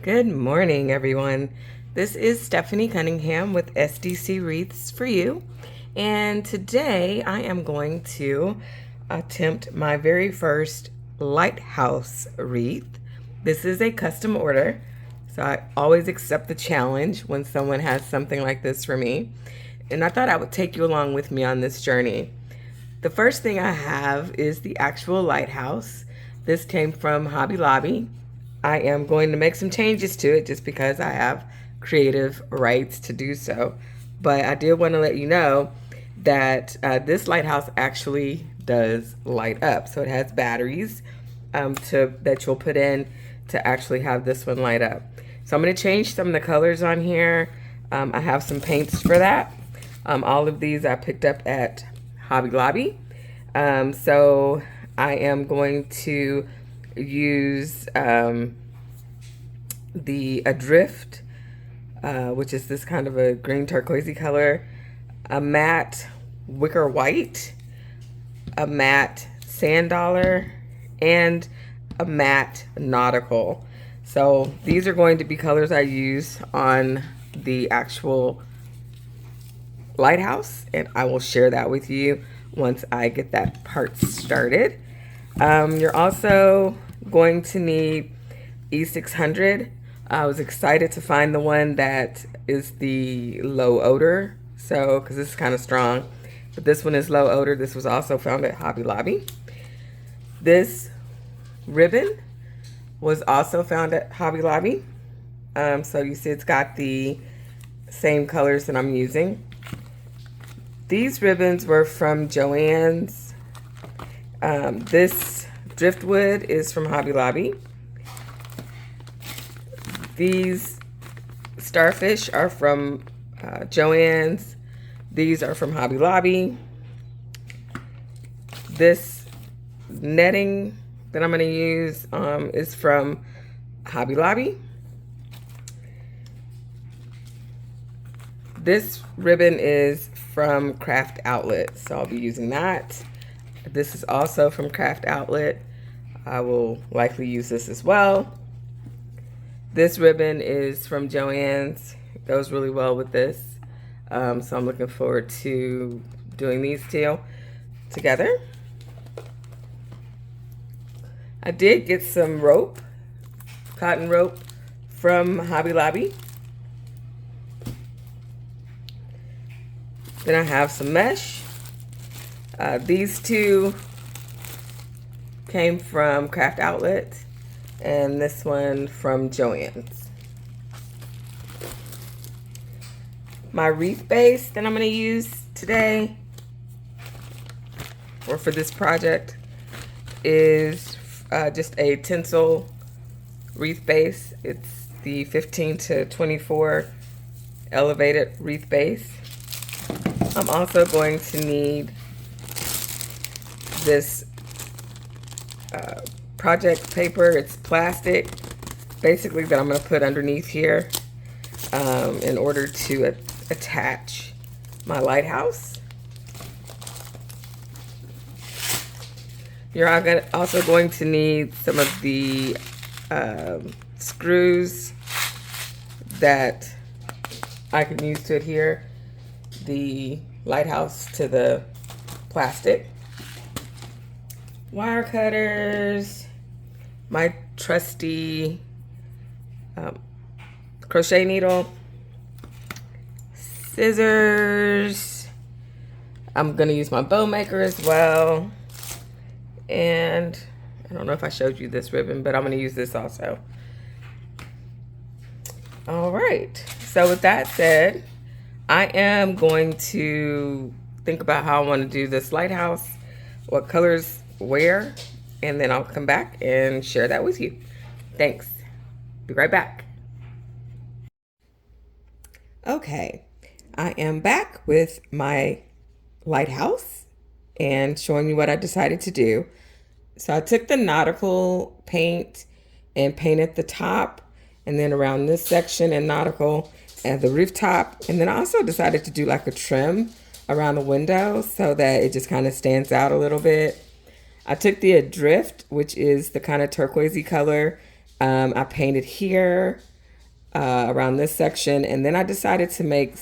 Good morning, everyone. This is Stephanie Cunningham with SDC Wreaths for you. And today I am going to attempt my very first Lighthouse wreath. This is a custom order, so I always accept the challenge when someone has something like this for me. And I thought I would take you along with me on this journey. The first thing I have is the actual lighthouse. This came from Hobby Lobby. I am going to make some changes to it just because I have creative rights to do so. But I did want to let you know that this lighthouse actually does light up. So it has batteries that you'll put in to actually have this one light up. So I'm going to change some of the colors on here. I have some paints for that. All of these I picked up at Hobby Lobby. So I am going to use the Adrift, which is this kind of a green turquoisey color, a matte wicker white, a matte sand dollar, and a matte nautical. So these are going to be colors I use on the actual lighthouse, and I will share that with you once I get that part started. You're also going to need E600. I was excited to find the one that is the low odor, so because this is kind of strong, but this one is low odor. This was also found at Hobby Lobby. This ribbon was also found at Hobby Lobby. So you see it's got the same colors that I'm using. These ribbons were from Joann's. This driftwood is from Hobby Lobby. These starfish are from Joann's. These are from Hobby Lobby. This netting that I'm going to use is from Hobby Lobby. This ribbon is from Craft Outlet, so I'll be using that. This is also from Craft Outlet. I will likely use this as well. This ribbon is from Joann's. It goes really well with this. So I'm looking forward to doing these two together. I did get some rope, cotton rope from Hobby Lobby. Then I have some mesh. These two came from Craft Outlet, and this one from Joann's. My wreath base that I'm going to use today, or for this project, is just a tinsel wreath base. It's the 15 to 24 elevated wreath base. I'm also going to need this project paper. It's plastic, basically, that I'm going to put underneath here in order to attach my lighthouse. You're also going to need some of the screws that I can use to adhere the lighthouse to the plastic. Wire cutters, my trusty crochet needle, scissors. I'm gonna use my bow maker as well. And I don't know if I showed you this ribbon, but I'm gonna use this also. All right, so with that said, I am going to think about how I want to do this lighthouse, what colors where, and then I'll come back and share that with you. Thanks. Be right back. Okay, I am back with my lighthouse and showing you what I decided to do. So I took the nautical paint and painted the top, and then around this section in nautical and the rooftop. And then I also decided to do like a trim around the window so that it just kind of stands out a little bit. I took the Adrift, which is the kind of turquoisey color. I painted here around this section. And then I decided to make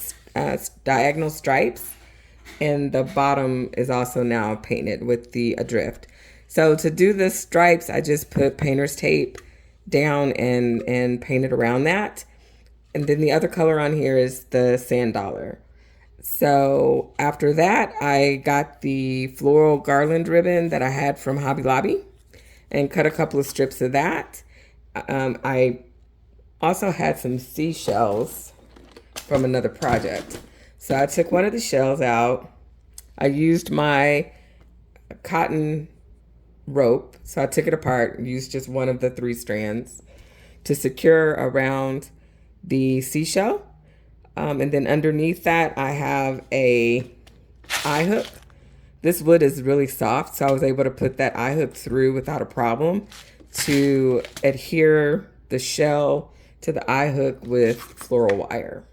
diagonal stripes. And the bottom is also now painted with the adrift. So to do the stripes, I just put painter's tape down and painted around that. And then the other color on here is the sand dollar. So after that, I got the floral garland ribbon that I had from Hobby Lobby and cut a couple of strips of that. I also had some seashells from another project. So I took one of the shells out. I used my cotton rope. So I took it apart and used just one of the 3 strands to secure around the seashell. And then underneath that, I have a eye hook. This wood is really soft, so I was able to put that eye hook through without a problem to adhere the shell to the eye hook with floral wire.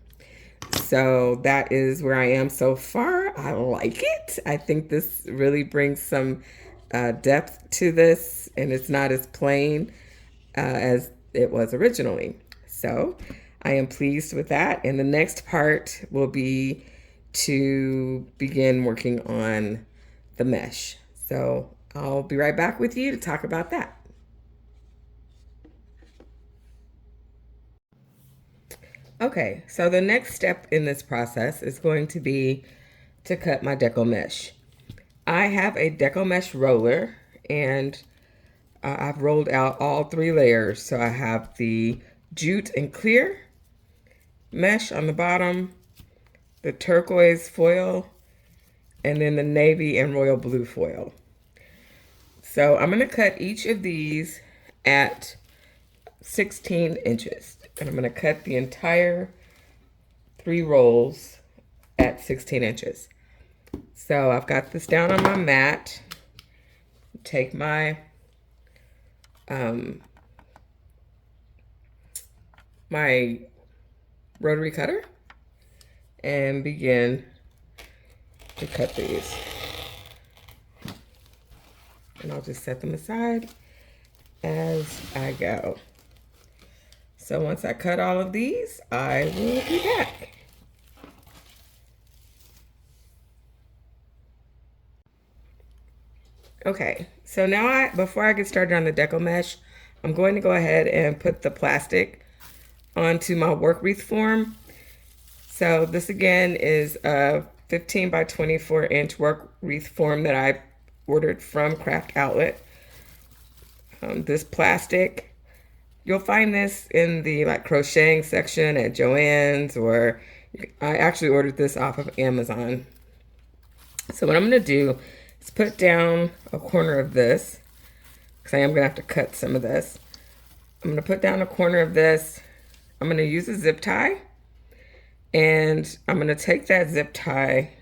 So that is where I am so far. I like it. I think this really brings some depth to this, and it's not as plain as it was originally. So I am pleased with that. And the next part will be to begin working on the mesh. So I'll be right back with you to talk about that. Okay, so the next step in this process is going to be to cut my deco mesh. I have a deco mesh roller, and I've rolled out all 3 layers. So I have the jute and clear mesh on the bottom, the turquoise foil, and then the navy and royal blue foil. So I'm going to cut each of these at 16 inches. And I'm going to cut the entire 3 rolls at 16 inches. So I've got this down on my mat. Take my my rotary cutter and begin to cut these. And I'll just set them aside as I go. So once I cut all of these, I will be back. Okay, so now before I get started on the deco mesh, I'm going to go ahead and put the plastic onto my work wreath form. So this again is a 15 by 24 inch work wreath form that I ordered from Craft Outlet. This plastic, you'll find this in the crocheting section at Joann's, or I actually ordered this off of Amazon. So what I'm going to do is put down a corner of this, because I am going to have to cut some of this. I'm going to put down a corner of this. I'm going to use a zip tie, and I'm going to take that zip tie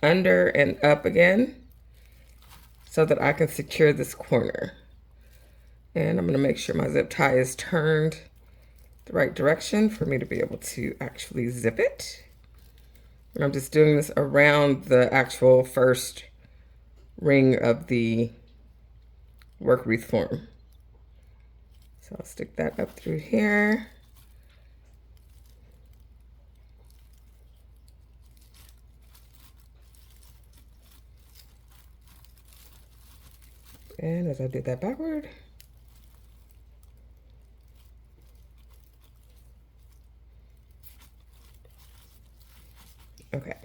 under and up again so that I can secure this corner. And I'm going to make sure my zip tie is turned the right direction for me to be able to actually zip it. And I'm just doing this around the actual first ring of the work wreath form. So I'll stick that up through here. And as I did that backward, okay,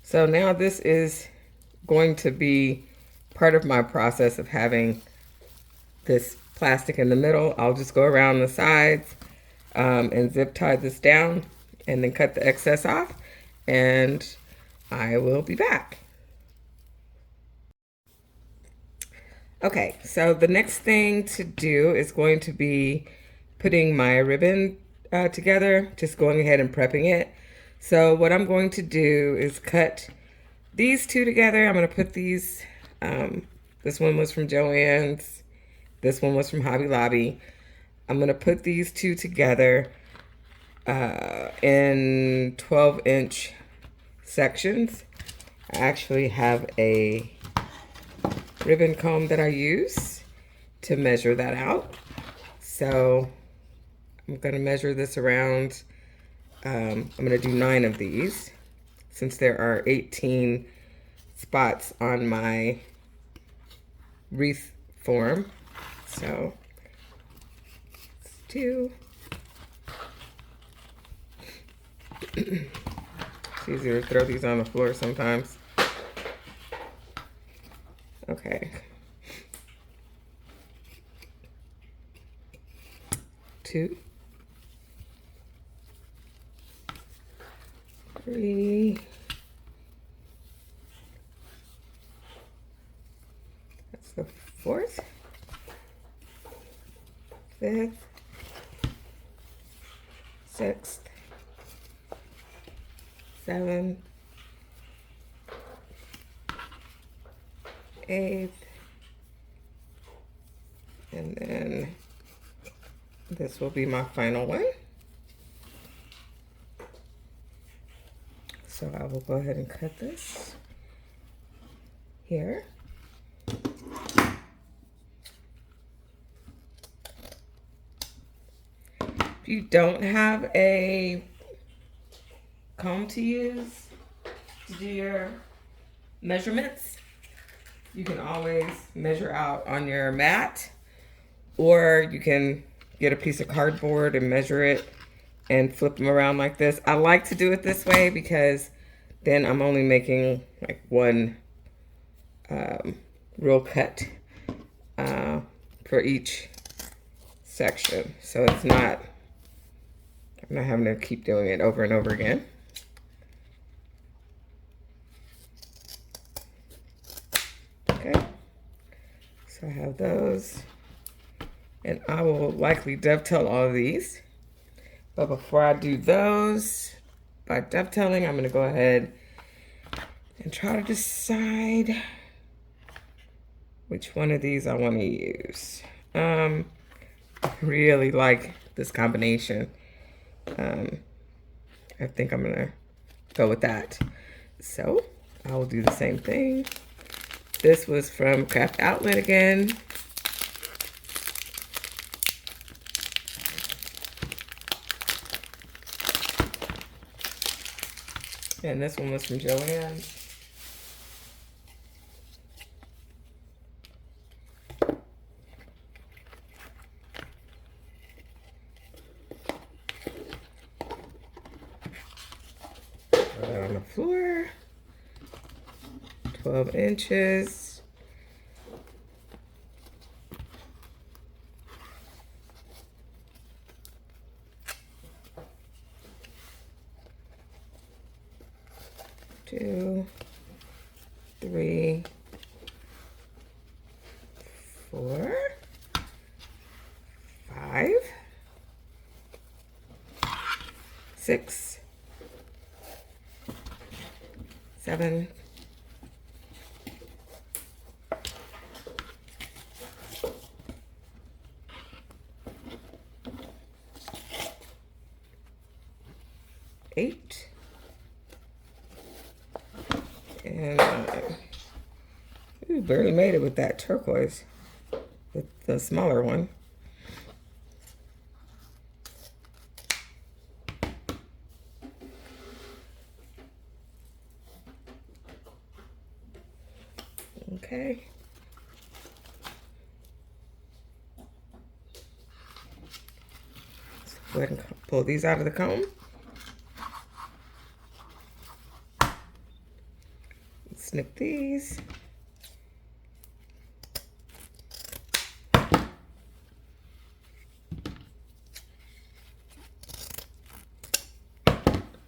so now this is going to be part of my process of having this plastic in the middle. I'll just go around the sides and zip tie this down and then cut the excess off, and I will be back. Okay, so the next thing to do is going to be putting my ribbon together, just going ahead and prepping it. So what I'm going to do is cut these 2 together. I'm going to put these, this one was from Joann's, this one was from Hobby Lobby. I'm going to put these 2 together in 12-inch sections. I actually have a ribbon comb that I use to measure that out. So I'm going to measure this around. I'm going to do 9 of these since there are 18 spots on my wreath form. So let's do. It's easier to throw these on the floor sometimes. Okay. 2, 3, that's the 4th, 5th, 6th, 7th, 8th, and then this will be my final one. So I will go ahead and cut this here. If you don't have a comb to use to do your measurements, you can always measure out on your mat, or you can get a piece of cardboard and measure it and flip them around like this. I like to do it this way because then I'm only making like one real cut for each section. So it's not, I'm not having to keep doing it over and over again. Okay, so I have those, and I will likely dovetail all of these. But before I do those, by dovetailing, I'm gonna go ahead and try to decide which one of these I wanna use. I really like this combination. I think I'm gonna go with that. So I will do the same thing. This was from Craft Outlet again. And this one was from Joanne. Put that on the floor. 12 inches. Two, 3, 4, 5, 6, 7, 8, and 9. Ooh, barely made it with that turquoise, with the smaller one. Okay. Let's go ahead and pull these out of the comb. Snip these.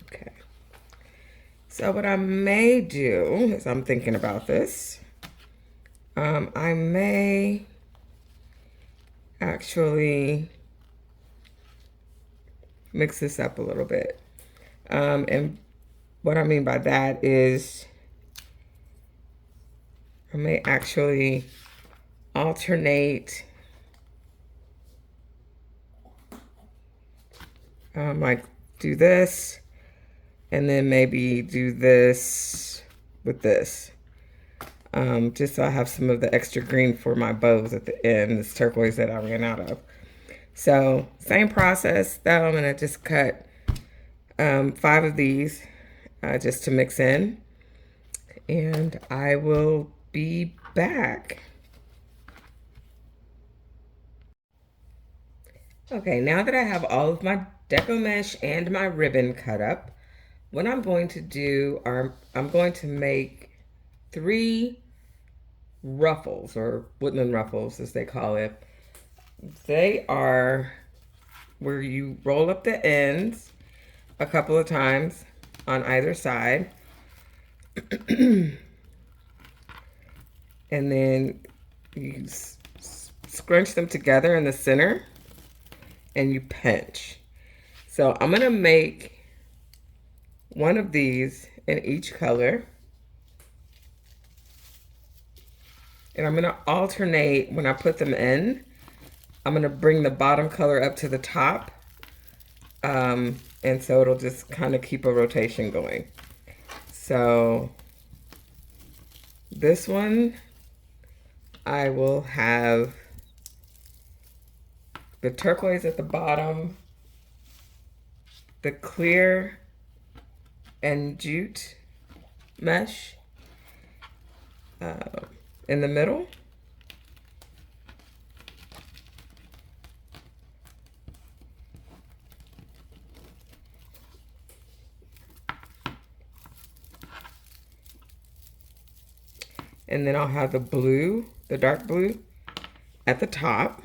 Okay. So what I may do, as I'm thinking about this, I may actually mix this up a little bit. And what I mean by that is I may actually alternate, like do this and then maybe do this with this. Just so I have some of the extra green for my bows at the end, this turquoise that I ran out of. So same process though. I'm gonna just cut 5 of these just to mix in, and I will be back. Okay, now that I have all of my deco mesh and my ribbon cut up, what I'm going to do are I'm going to make 3 ruffles, or woodland ruffles as they call it. They are where you roll up the ends a couple of times on either side. And then you scrunch them together in the center and you pinch. So I'm gonna make one of these in each color. And I'm gonna alternate when I put them in. I'm gonna bring the bottom color up to the top. And so it'll just kind of keep a rotation going. So this one, I will have the turquoise at the bottom, the clear and jute mesh in the middle. And then I'll have the blue, the dark blue, at the top.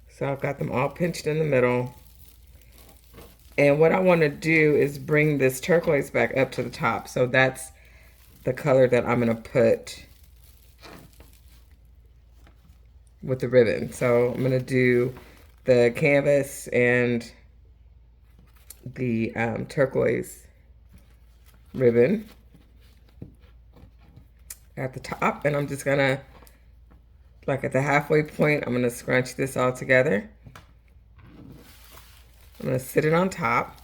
So I've got them all pinched in the middle. And what I want to do is bring this turquoise back up to the top. So that's the color that I'm going to put with the ribbon. So I'm going to do the canvas and the turquoise ribbon at the top, and I'm just gonna, like at the halfway point, I'm gonna scrunch this all together. I'm gonna sit it on top,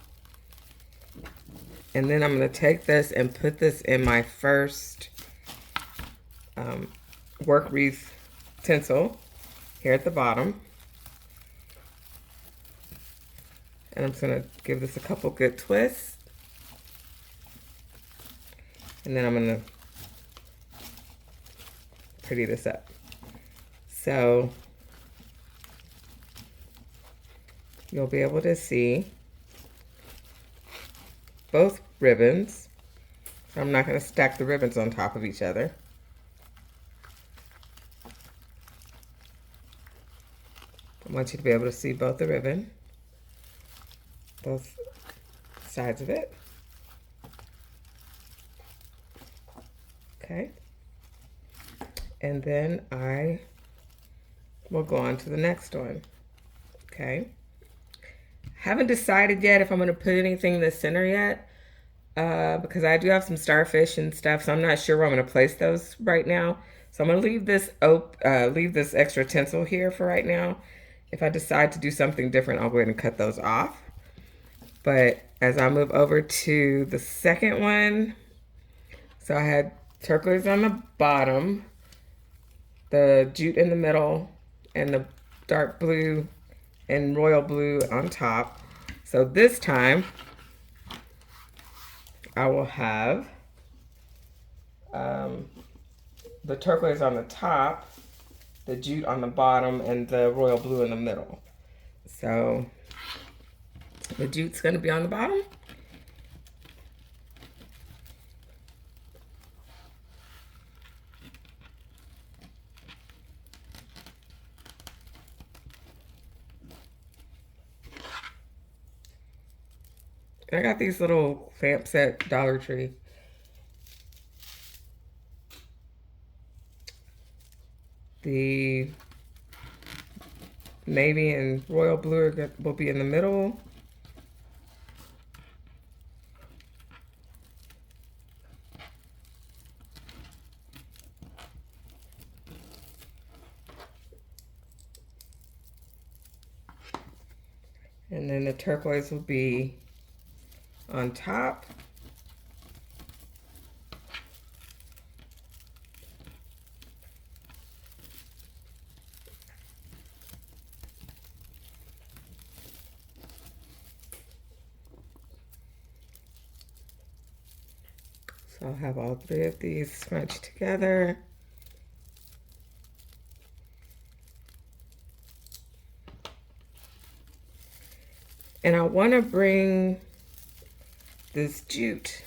and then I'm gonna take this and put this in my first work wreath tinsel here at the bottom. And I'm just gonna give this a couple good twists. And then I'm gonna pretty this up. So you'll be able to see both ribbons. So I'm not gonna stack the ribbons on top of each other. I want you to be able to see both the ribbon, both sides of it. Okay. And then I will go on to the next one. Okay. Haven't decided yet if I'm going to put anything in the center yet, because I do have some starfish and stuff, so I'm not sure where I'm going to place those right now. So I'm going to leave this extra tinsel here for right now. If I decide to do something different, I'll go ahead and cut those off. But as I move over to the second one, so I had turquoise on the bottom, the jute in the middle, and the dark blue and royal blue on top. So this time, I will have the turquoise on the top, the jute on the bottom, and the royal blue in the middle. So the jute's going to be on the bottom. I got these little stamps at Dollar Tree. The navy and royal blue will be in the middle. And then the turquoise will be on top. So I'll have all three of these scrunched together. And I want to bring this jute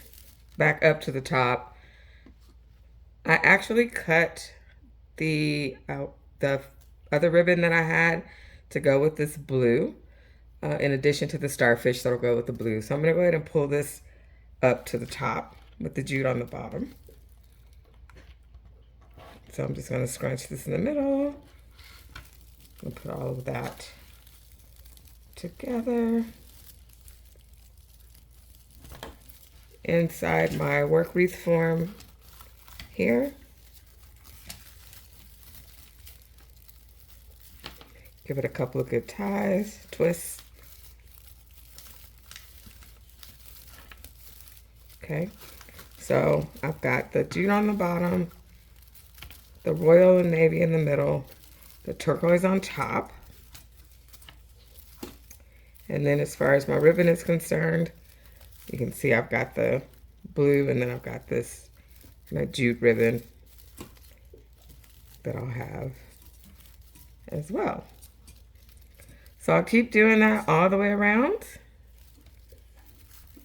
back up to the top. I actually cut the other ribbon that I had to go with this blue, in addition to the starfish that'll go with the blue. So I'm going to go ahead and pull this up to the top with the jute on the bottom. So I'm just going to scrunch this in the middle and put all of that together inside my work wreath form here. Give it a couple of good ties, twists. Okay, so I've got the jute on the bottom, the royal and navy in the middle, the turquoise on top. And then as far as my ribbon is concerned, you can see I've got the blue, and then I've got this jute ribbon that I'll have as well. So I'll keep doing that all the way around.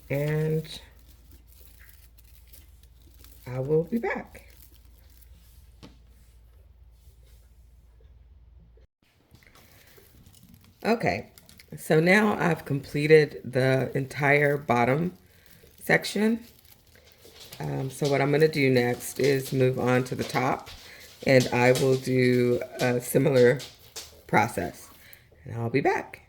And I will be back. Okay, so now I've completed the entire bottom section. So what I'm going to do next is move on to the top, and I will do a similar process, and I'll be back.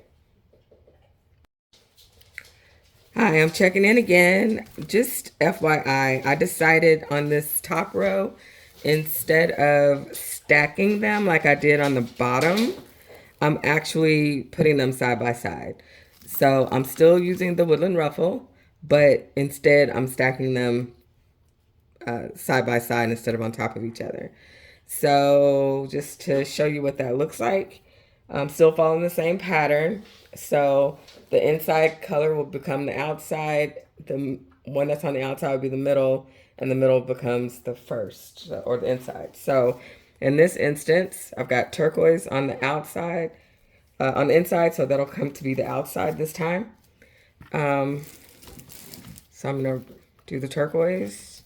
Hi, I'm checking in again. Just FYI, I decided on this top row, instead of stacking them like I did on the bottom, I'm actually putting them side by side. So I'm still using the woodland ruffle, but instead I'm stacking them side by side instead of on top of each other. So just to show you what that looks like, I'm still following the same pattern. So the inside color will become the outside, the one that's on the outside will be the middle, and the middle becomes the first, or the inside. So in this instance, I've got turquoise on the outside, on the inside, so that'll come to be the outside this time. So I'm gonna do the turquoise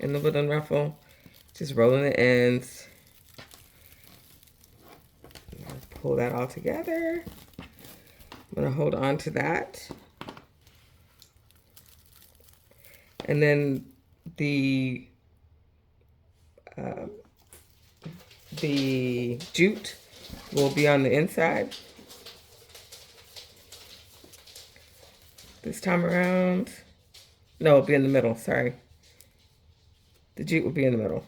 in the woodland ruffle, just rolling the ends. Pull that all together. I'm gonna hold on to that. And then the jute will be on the inside. This time around, no, it'll be in the middle, sorry. The jute will be in the middle.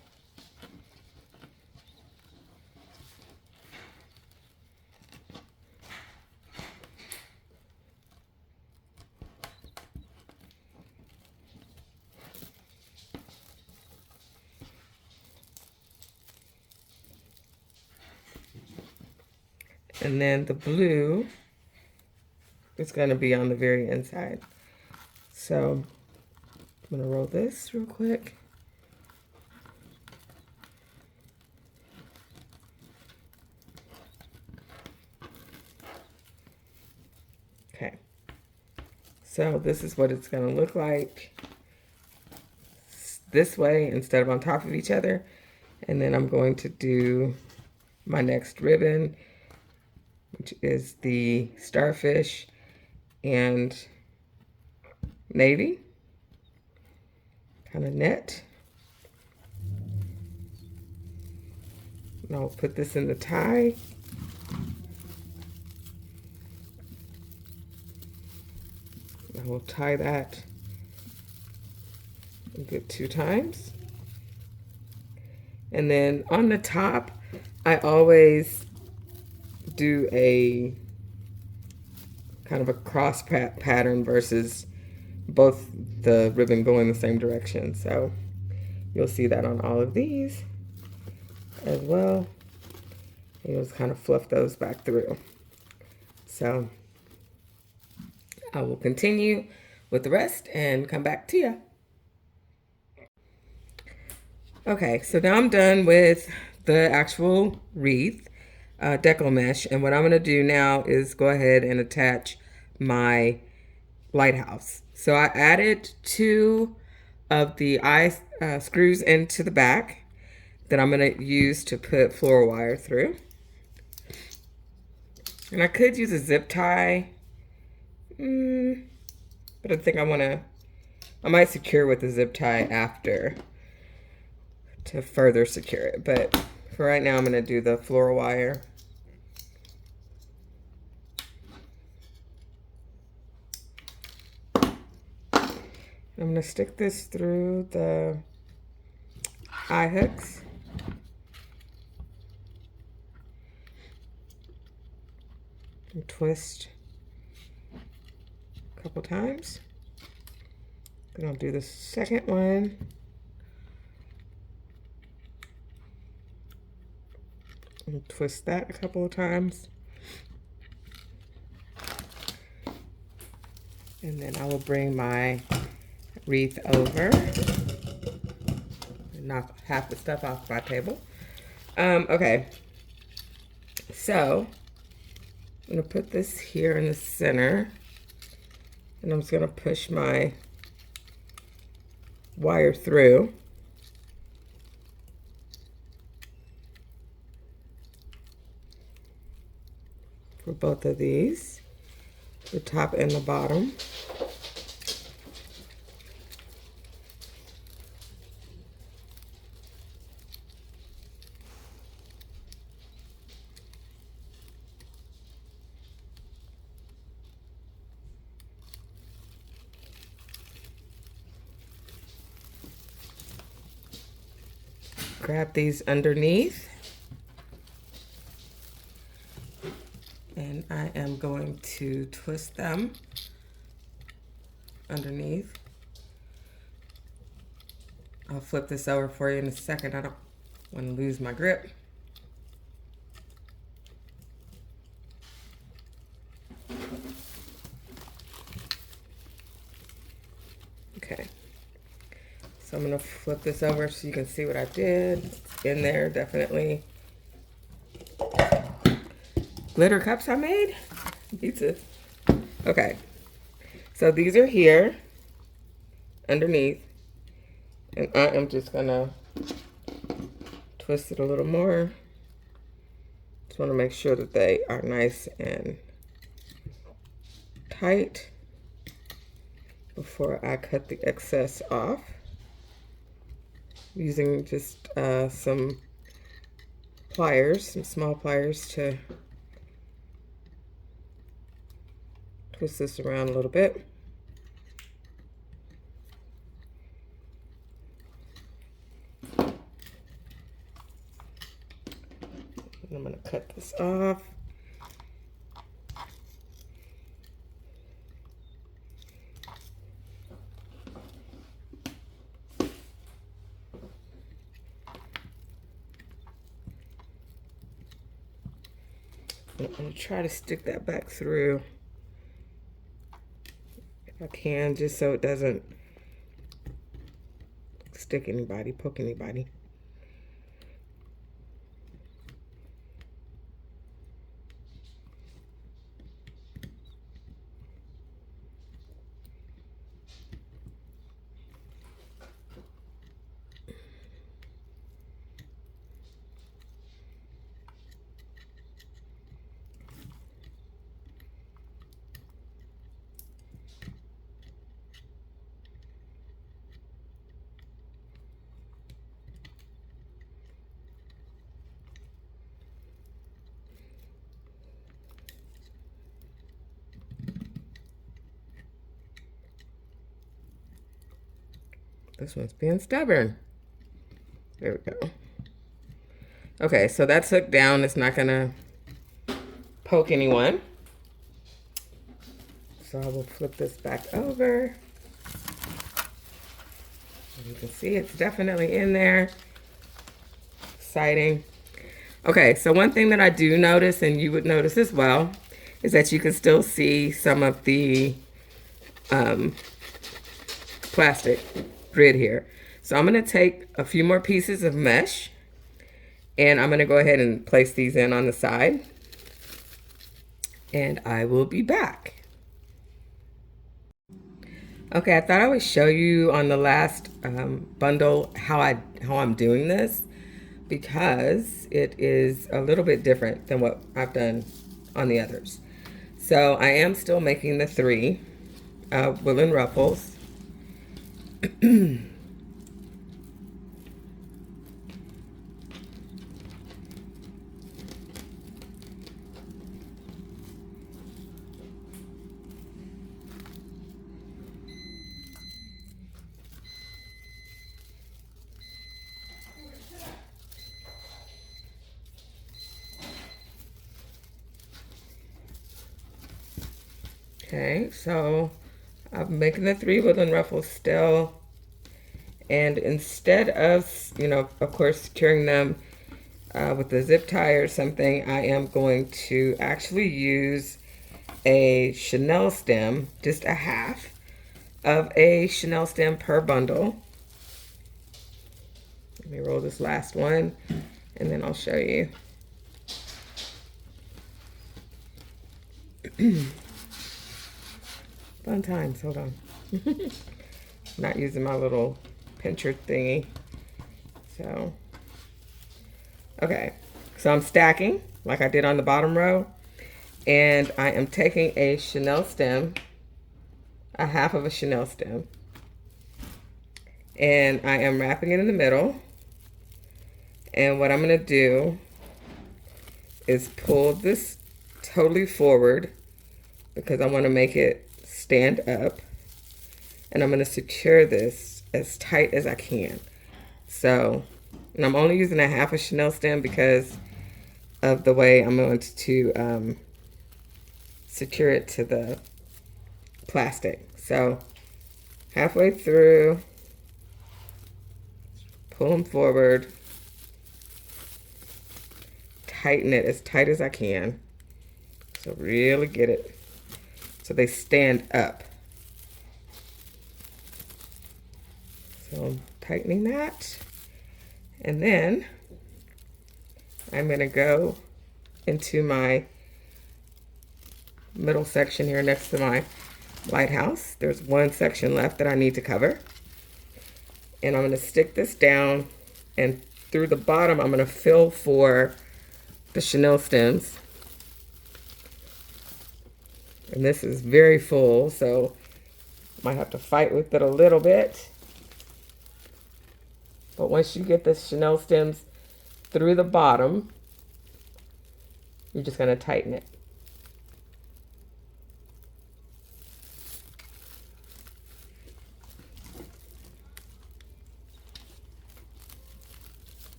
And then the blue is going to be on the very inside. So I'm going to roll this real quick. Okay. So this is what it's going to look like this way instead of on top of each other. And then I'm going to do my next ribbon, which is the starfish and navy kind of net. And I'll put this in the tie. I will tie that a good 2 times. And then on the top, I always do a kind of a cross pattern versus both the ribbon going the same direction. So you'll see that on all of these as well. And you'll just kind of fluff those back through. So I will continue with the rest and come back to you. Okay, so now I'm done with the actual wreath deco mesh, and what I'm going to do now is go ahead and attach my lighthouse. So I added 2 of the eye screws into the back that I'm going to use to put floral wire through. And I could use a zip tie, but I think I might secure with a zip tie after to further secure it. But for right now, I'm going to do the floral wire. I'm going to stick this through the eye hooks. And twist a couple times. Then I'll do the second one. And twist that a couple of times. And then I will bring my wreath over and knock half the stuff off my table. Okay, so I'm gonna put this here in the center, and I'm just gonna push my wire through. For both of these, the top and the bottom. Grab these underneath, and I am going to twist them underneath. I'll flip this over for you in a second. I don't want to lose my grip. Okay. So I'm going to flip this over so you can see what I did. It's in there, definitely. Glitter cups I made. Okay. So these are here underneath. And I am just going to twist it a little more. Just want to make sure that they are nice and tight before I cut the excess off. Using just some pliers, some small pliers to twist this around a little bit. And I'm going to cut this off. I'm going to try to stick that back through if I can, just so it doesn't stick anybody, poke anybody. This one's being stubborn. There we go. Okay, so that's hooked down. It's not gonna poke anyone. So I will flip this back over. And you can see it's definitely in there. Exciting. Okay, so one thing that I do notice, and you would notice as well, is that you can still see some of the plastic grid here. So I'm going to take a few more pieces of mesh, and I'm going to go ahead and place these in on the side, and I will be back. Okay, I thought I would show you on the last bundle how I'm doing this, because it is a little bit different than what I've done on the others. So I am still making the 3 woolen ruffles. Okay, so I'm making the 3 woolen ruffles still, and instead of, of course, securing them with a zip tie or something, I am going to actually use a chenille stem, just a half of a chenille stem per bundle. Let me roll this last one, and then I'll show you. Fun times, hold on. Not using my little pincher thingy. So, okay. So I'm stacking like I did on the bottom row. And I am taking a chenille stem, a half of a chenille stem. And I am wrapping it in the middle. And what I'm going to do is pull this totally forward, because I want to make it stand up, and I'm going to secure this as tight as I can. So, and I'm only using a half a chenille stem because of the way I'm going to secure it to the plastic. So halfway through, pull them forward, tighten it as tight as I can. So really get it so they stand up. So I'm tightening that. And then I'm going to go into my middle section here next to my lighthouse. There's one section left that I need to cover. And I'm going to stick this down, and through the bottom I'm going to fill for the chenille stems. And this is very full, so might have to fight with it a little bit. But once you get the chenille stems through the bottom, you're just going to tighten it.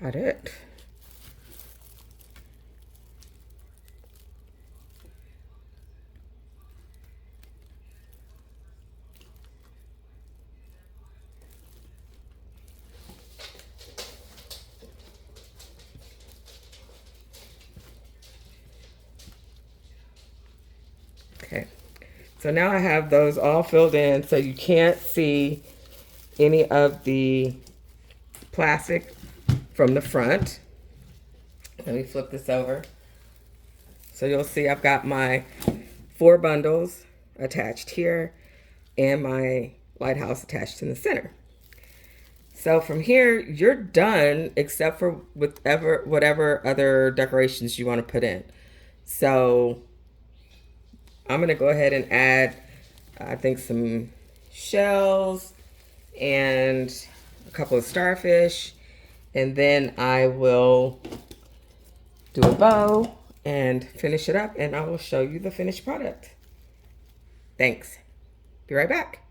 Got it. Okay, so now I have those all filled in, so you can't see any of the plastic from the front. Let me flip this over. So you'll see I've got my 4 bundles attached here and my lighthouse attached in the center. So from here, you're done except for whatever other decorations you want to put in. So I'm going to go ahead and add, I think, some shells and a couple of starfish. And then I will do a bow and finish it up, and I will show you the finished product. Thanks. Be right back.